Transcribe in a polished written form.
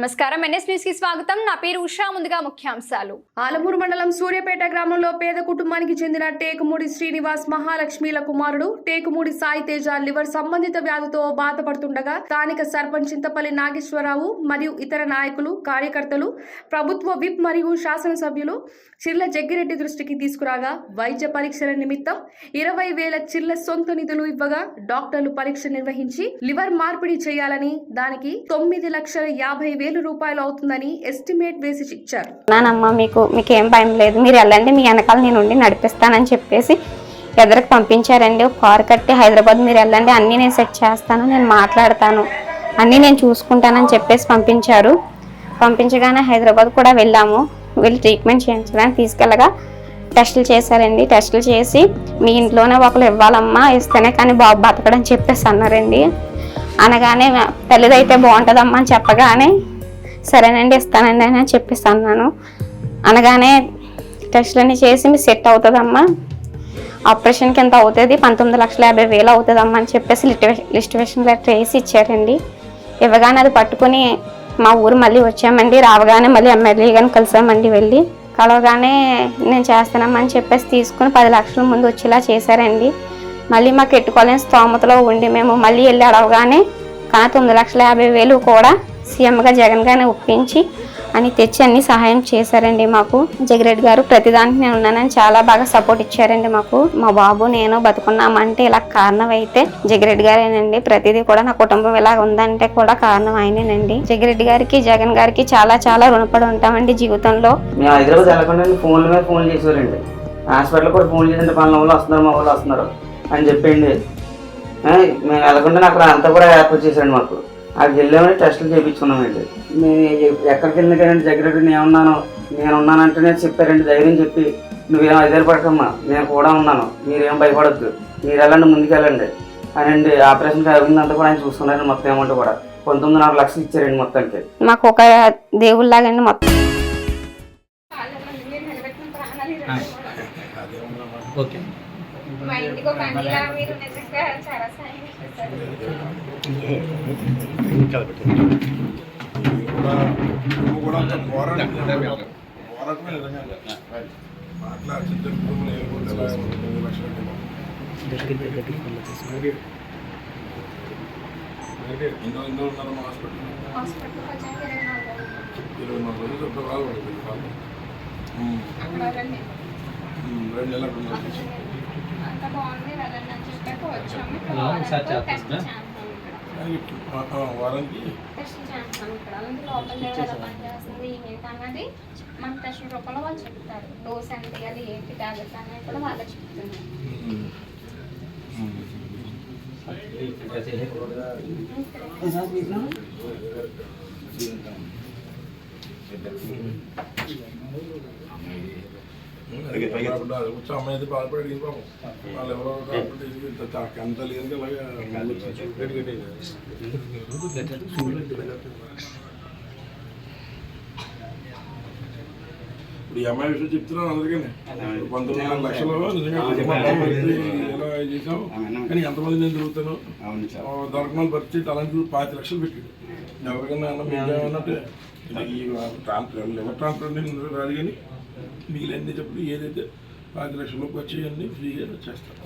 నమస్కారం NS news కి స్వాగతం. నా పేరు ఉషా. ముందుగా ముఖ్యాంశాలు. ఆలమూరు మండలం సూర్యాపేట గ్రామంలో పేద కుటుంబానికి చెందిన టేకుమూడి శ్రీనివాస్ మహాలక్ష్మిల కుమారుడు టేకుమూడి సాయి తేజ లివర్ సంబంధిత వ్యాధితో బాధపడుతుండగా స్థానిక సర్పంచ్ చింతపల్లి నాగేశ్వరరావు మరియు ఇతర నాయకులు కార్యకర్తలు ప్రభుత్వ విప్ మరియు శాసనసభ్యులు చిర్ల జగ్గిరెడ్డి దృష్టికి తీసుకురాగా వైద్య పరీక్షల నిమిత్తం 20,000 చిర్ల సొంత నిధులు ఇవ్వగా డాక్టర్లు పరీక్ష నిర్వహించి లివర్ మార్పిడి చేయాలని దానికి 9,50,000 రూపాయలు అవుతుందని ఎస్టిమేట్ వేసి ఇచ్చారు. నానమ్మ మీకేం భయం లేదు, మీరు వెళ్ళండి, మీ వెనకాల నేను ఉండి నడిపిస్తానని చెప్పేసి ఎదురుకు పంపించారండి. ఒక కారు కట్టి హైదరాబాద్ మీరు వెళ్ళండి, అన్నీ నేను సెట్ చేస్తాను, నేను మాట్లాడతాను, అన్నీ నేను చూసుకుంటానని చెప్పేసి పంపించారు. పంపించగానే హైదరాబాద్ కూడా వెళ్ళాము. వెళ్ళి ట్రీట్మెంట్ చేయించడానికి తీసుకెళ్ళగా టెస్టులు చేశారండి. టెస్టులు చేసి మీ ఇంట్లోనే ఒకరు ఇవ్వాలమ్మా, ఇస్తేనే కానీ బాబు బతకడని చెప్పేసి అన్నారండి. అనగానే తల్లిదైతే బాగుంటుందమ్మా అని చెప్పగానే సరేనండి ఇస్తానండి అని చెప్పేసి అన్నాను. అనగానే టెస్టులన్నీ చేసి మీరు సెట్ అవుతుందమ్మా, ఆపరేషన్కి ఎంత అవుతుంది, 19,50,000 అవుతుందమ్మా అని చెప్పేసి లిస్టివేషన్ లెటర్ వేసి ఇచ్చారండి. ఇవ్వగానే అది పట్టుకుని మా ఊరు మళ్ళీ వచ్చామండి. రావగానే మళ్ళీ ఎమ్మెల్యే గారిని కలిసామండి. వెళ్ళి కలవగానే నేను చేస్తానమ్మని చెప్పేసి తీసుకుని 10 లక్షల ముందు వచ్చేలా చేశారండి. మళ్ళీ మాకు ఎట్టుకోలేని స్తోమతలో ఉండి మేము మళ్ళీ వెళ్ళి అడవగానే కానీ 9,50,000 కూడా సీఎంగా జగన్ గారిని ఒప్పించి అని తెచ్చి అన్ని సహాయం చేశారండి. మాకు జగిరెడ్డి గారు ప్రతిదానికి నేను ఉన్నానని చాలా బాగా సపోర్ట్ ఇచ్చారండి. మాకు మా బాబు నేను బతుకున్నామంటే ఇలా కారణం అయితే జగిరెడ్డి గారేనండి. ప్రతిదీ కూడా నా కుటుంబం ఇలా ఉందంటే కూడా కారణం ఆయనేనండి. జగిరెడ్డి గారికి జగన్ గారికి చాలా చాలా రుణపడి ఉంటామండి జీవితంలో. మేము హైదరాబాద్ వెళ్ళకుండా ఫోన్ల మీద ఫోన్ చేసేవారండి. హాస్పిటల్ కూడా ఫోన్ చేసింటే పలానా వాళ్ళు వస్తున్నారు, మా వాళ్ళు వస్తున్నారు అని చెప్పండి. మేము వెళ్ళకుండా అక్కడ అంతా కూడా ఏర్పాటు చేశాడు. మాకు అక్కడికి వెళ్ళామని టెస్టులు చేయించుకున్నామండి. మేము ఎక్కడికి వెళ్ళినా కానీ జగ్గిరెడ్డి నేను ఉన్నానంటేనే చెప్పారండి. ధైర్యం చెప్పి నువ్వేం ఆధారపడకమ్మా, నేను కూడా ఉన్నాను, మీరేం భయపడద్దు, మీరు వెళ్ళండి, ముందుకు వెళ్ళండి అని ఆపరేషన్కి అయిందంతా కూడా ఆయన చూసుకున్నారండి. మొత్తం అమౌంట్ కూడా 19,5 లక్షలు ఇచ్చారండి మొత్తానికి. మాకు ఒక దేవుళ్ళలాగండి మొత్తం. మా ఇంటికి ఒక అన్నిలా మీరు నిజంగా చాలా సాయం చేశారు. అంత బాగుంది వెళ్ళండి అని చెప్పాక వచ్చాము. టెస్ట్ చేస్తాం ఇక్కడ. అలాంటి లోపల ఎలా పనిచేస్తుంది ఏంటన్నది మన టెస్ట్ రూపంలో వాళ్ళు చెప్తారు. డోస్ ఎంత ఇవ్వాలి, ఏంటి ట్యాబ్లెట్స్ అనేది కూడా వాళ్ళే చెప్తున్నారు. అమ్మాయి అయితే బాధపడి అడిగింది పాపం. వాళ్ళు ఎవరో ఎంత లేదంటే ఇప్పుడు ఈ అమ్మాయి విషయం చెప్తున్నాను అందరికీ. 19,5 లక్షలు నిజంగా ఎలా చేసాం కానీ ఎంతమంది నేను తిరుగుతాను దొరకమని పరిస్థితి అలాంటి 5 లక్షలు పెట్టాడు. ఎవరికైనా అన్నట్టే ఈ లివర్ ట్రాన్స్ప్లాంట్ రాదు కానీ మిగిలిన చెప్పి ఏదైతే 5 లక్షల లోపు వచ్చేయన్నీ ఫ్రీగా చేస్తారు.